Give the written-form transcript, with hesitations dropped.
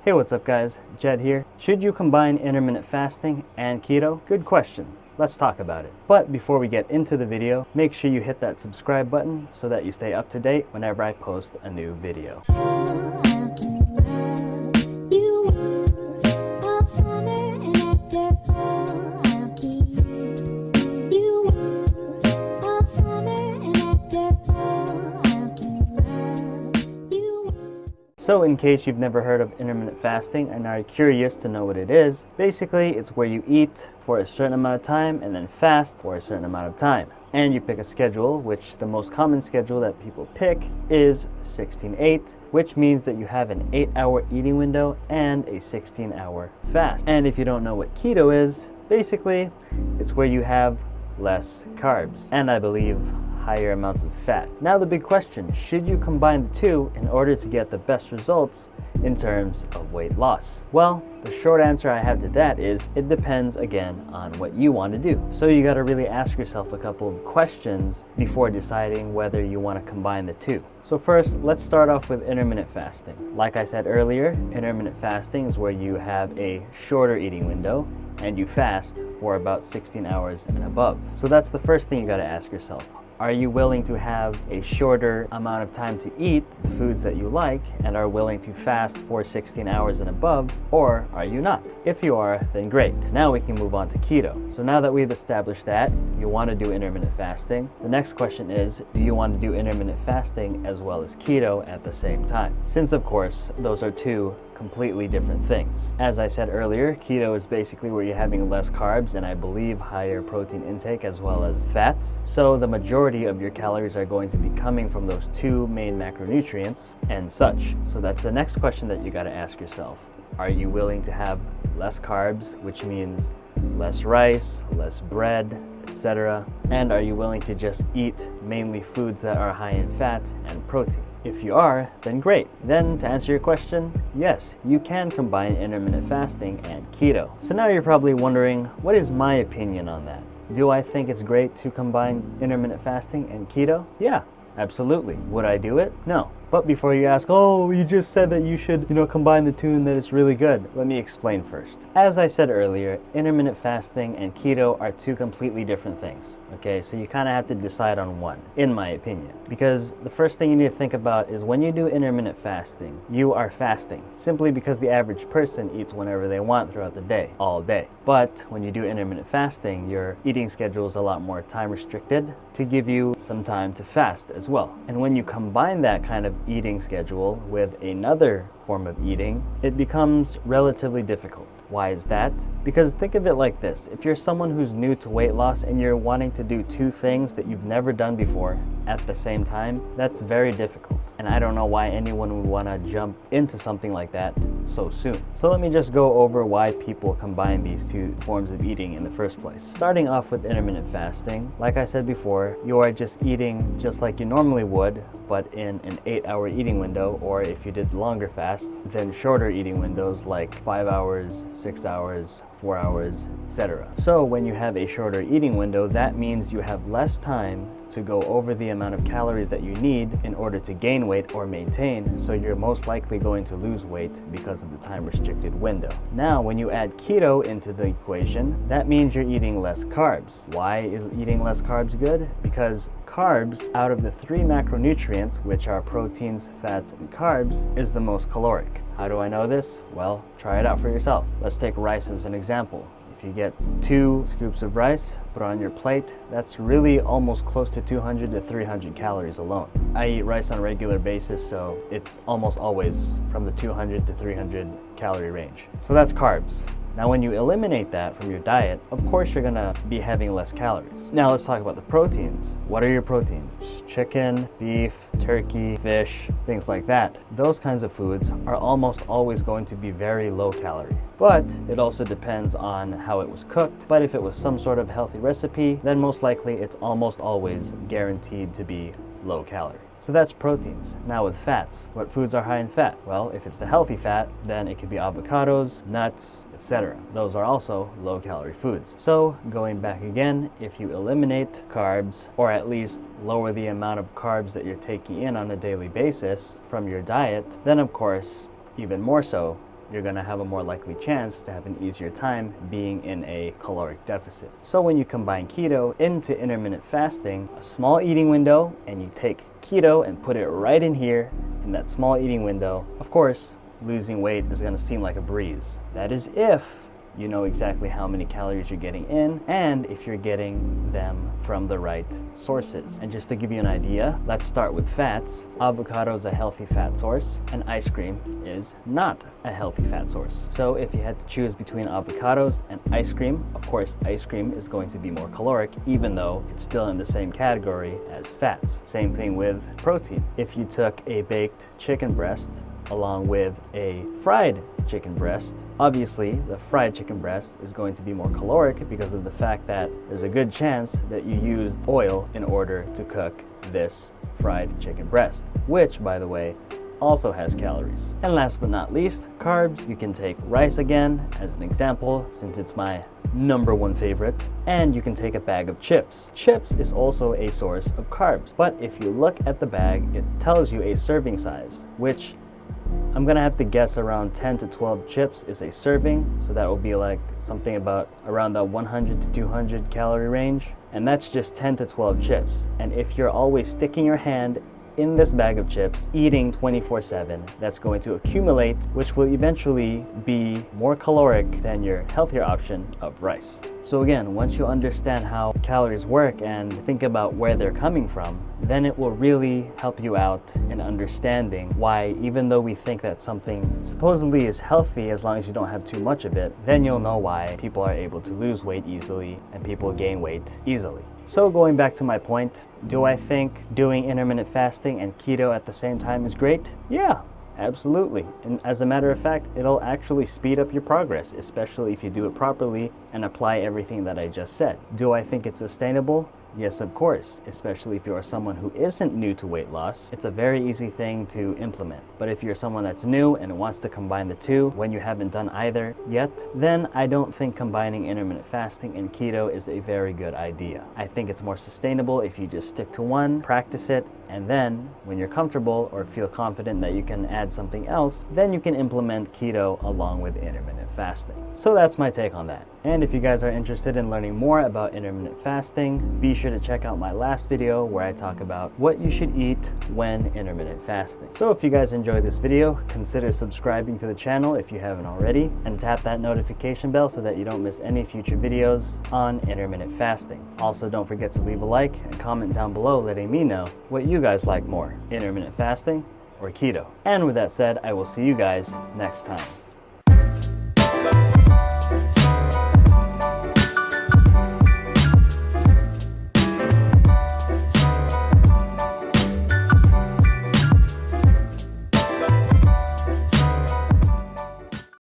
Hey, what's up guys? Jed here. Should you combine intermittent fasting and keto? Good question. Let's talk about it. But before we get into the video, make sure you hit that subscribe button so that you stay up to date whenever I post a new video. So in case you've never heard of intermittent fasting and are curious to know what it is, basically it's where you eat for a certain amount of time and then fast for a certain amount of time. And you pick a schedule, which the most common schedule that people pick is 16-8, which means that you have an 8-hour eating window and a 16-hour fast. And if you don't know what keto is, basically it's where you have less carbs and I believe higher amounts of fat. Now the big question, should you combine the two in order to get the best results in terms of weight loss? Well, the short answer I have to that is it depends again on what you want to do. So you got to really ask yourself a couple of questions before deciding whether you want to combine the two. So first, let's start off with intermittent fasting. Like I said earlier, intermittent fasting is where you have a shorter eating window and you fast for about 16 hours and above. So that's the first thing you got to ask yourself. Are you willing to have a shorter amount of time to eat the foods that you like and are willing to fast for 16 hours and above, or are you not? If you are, then great. Now we can move on to keto. So now that we've established that you want to do intermittent fasting, the next question is, do you want to do intermittent fasting as well as keto at the same time? Since of course, those are two completely different things. As I said earlier, keto is basically where you're having less carbs and I believe higher protein intake as well as fats. So the majority of your calories are going to be coming from those two main macronutrients and such. So that's the next question that you got to ask yourself. Are you willing to have less carbs, which means less rice, less bread, etc.? And are you willing to just eat mainly foods that are high in fat and protein? If you are, then great. Then to answer your question, yes, you can combine intermittent fasting and keto. So now you're probably wondering, what is my opinion on that? Do I think it's great to combine intermittent fasting and keto? Yeah, absolutely. Would I do it? No. But before you ask, oh, you just said that you should, combine the two and that it's really good. Let me explain first. As I said earlier, intermittent fasting and keto are two completely different things. Okay, so you kind of have to decide on one, in my opinion. Because the first thing you need to think about is when you do intermittent fasting, you are fasting. Simply because the average person eats whenever they want throughout the day, all day. But when you do intermittent fasting, your eating schedule is a lot more time restricted to give you some time to fast as well. And when you combine that kind of eating schedule with another form of eating, it becomes relatively difficult. Why is that? Because think of it like this. If you're someone who's new to weight loss and you're wanting to do two things that you've never done before at the same time, that's very difficult. And I don't know why anyone would want to jump into something like that so soon. So let me just go over why people combine these two forms of eating in the first place. Starting off with intermittent fasting, like I said before, you are just eating just like you normally would, but in an 8-hour eating window, or if you did longer fasts, then shorter eating windows like 5 hours, 6 hours, 4 hours, etc. So when you have a shorter eating window, that means you have less time to go over the amount of calories that you need in order to gain weight or maintain, so you're most likely going to lose weight because of the time restricted window. Now when you add keto into the equation, that means you're eating less carbs. Why is eating less carbs good? Because carbs, out of the three macronutrients, which are proteins, fats, and carbs, is the most caloric. How do I know this? Well, try it out for yourself. Let's take rice as an example. If you get 2 scoops of rice, put it on your plate, that's really almost close to 200 to 300 calories alone. I eat rice on a regular basis, so it's almost always from the 200 to 300 calorie range. So that's carbs. Now when you eliminate that from your diet, of course you're gonna be having less calories. Now let's talk about the proteins. What are your proteins? Chicken, beef, turkey, fish, things like that. Those kinds of foods are almost always going to be very low calorie. But it also depends on how it was cooked. But if it was some sort of healthy recipe, then most likely it's almost always guaranteed to be low calorie. So that's proteins. Now with fats, what foods are high in fat? Well, if it's the healthy fat, then it could be avocados, nuts, etc. Those are also low calorie foods. So going back again, if you eliminate carbs, or at least lower the amount of carbs that you're taking in on a daily basis from your diet, then of course, even more so, you're going to have a more likely chance to have an easier time being in a caloric deficit. So when you combine keto into intermittent fasting, a small eating window, and you take keto and put it right in here in that small eating window, of course, losing weight is going to seem like a breeze. That is if you know exactly how many calories you're getting in and if you're getting them from the right sources. And just to give you an idea, let's start with fats. Avocado is a healthy fat source and ice cream is not a healthy fat source. So if you had to choose between avocados and ice cream, of course ice cream is going to be more caloric even though it's still in the same category as fats. Same thing with protein. If you took a baked chicken breast along with a fried chicken breast, obviously the fried chicken breast is going to be more caloric because of the fact that there's a good chance that you used oil in order to cook this fried chicken breast, which, by the way, also has calories. And last but not least, carbs. You can take rice again as an example, since it's my #1 favorite, and you can take a bag of chips. Chips is also a source of carbs, but if you look at the bag, it tells you a serving size, which I'm gonna have to guess around 10 to 12 chips is a serving, so that will be like something about around the 100 to 200 calorie range, and that's just 10 to 12 chips. And if you're always sticking your hand in this bag of chips, eating 24/7, that's going to accumulate, which will eventually be more caloric than your healthier option of rice. So again, once you understand how calories work and think about where they're coming from, then it will really help you out in understanding why, even though we think that something supposedly is healthy as long as you don't have too much of it, then you'll know why people are able to lose weight easily and people gain weight easily. So going back to my point, do I think doing intermittent fasting and keto at the same time is great? Yeah, absolutely. And as a matter of fact, it'll actually speed up your progress, especially if you do it properly and apply everything that I just said. Do I think it's sustainable? Yes, of course, especially if you are someone who isn't new to weight loss. It's a very easy thing to implement. But if you're someone that's new and wants to combine the two when you haven't done either yet, then I don't think combining intermittent fasting and keto is a very good idea. I think it's more sustainable if you just stick to one, practice it, and then when you're comfortable or feel confident that you can add something else, then you can implement keto along with intermittent fasting. So that's my take on that. And if you guys are interested in learning more about intermittent fasting, be sure to check out my last video where I talk about what you should eat when intermittent fasting. So if you guys enjoyed this video, consider subscribing to the channel if you haven't already, and tap that notification bell so that you don't miss any future videos on intermittent fasting. Also, don't forget to leave a like and comment down below letting me know what you guys like more, intermittent fasting or keto. And with that said, I will see you guys next time.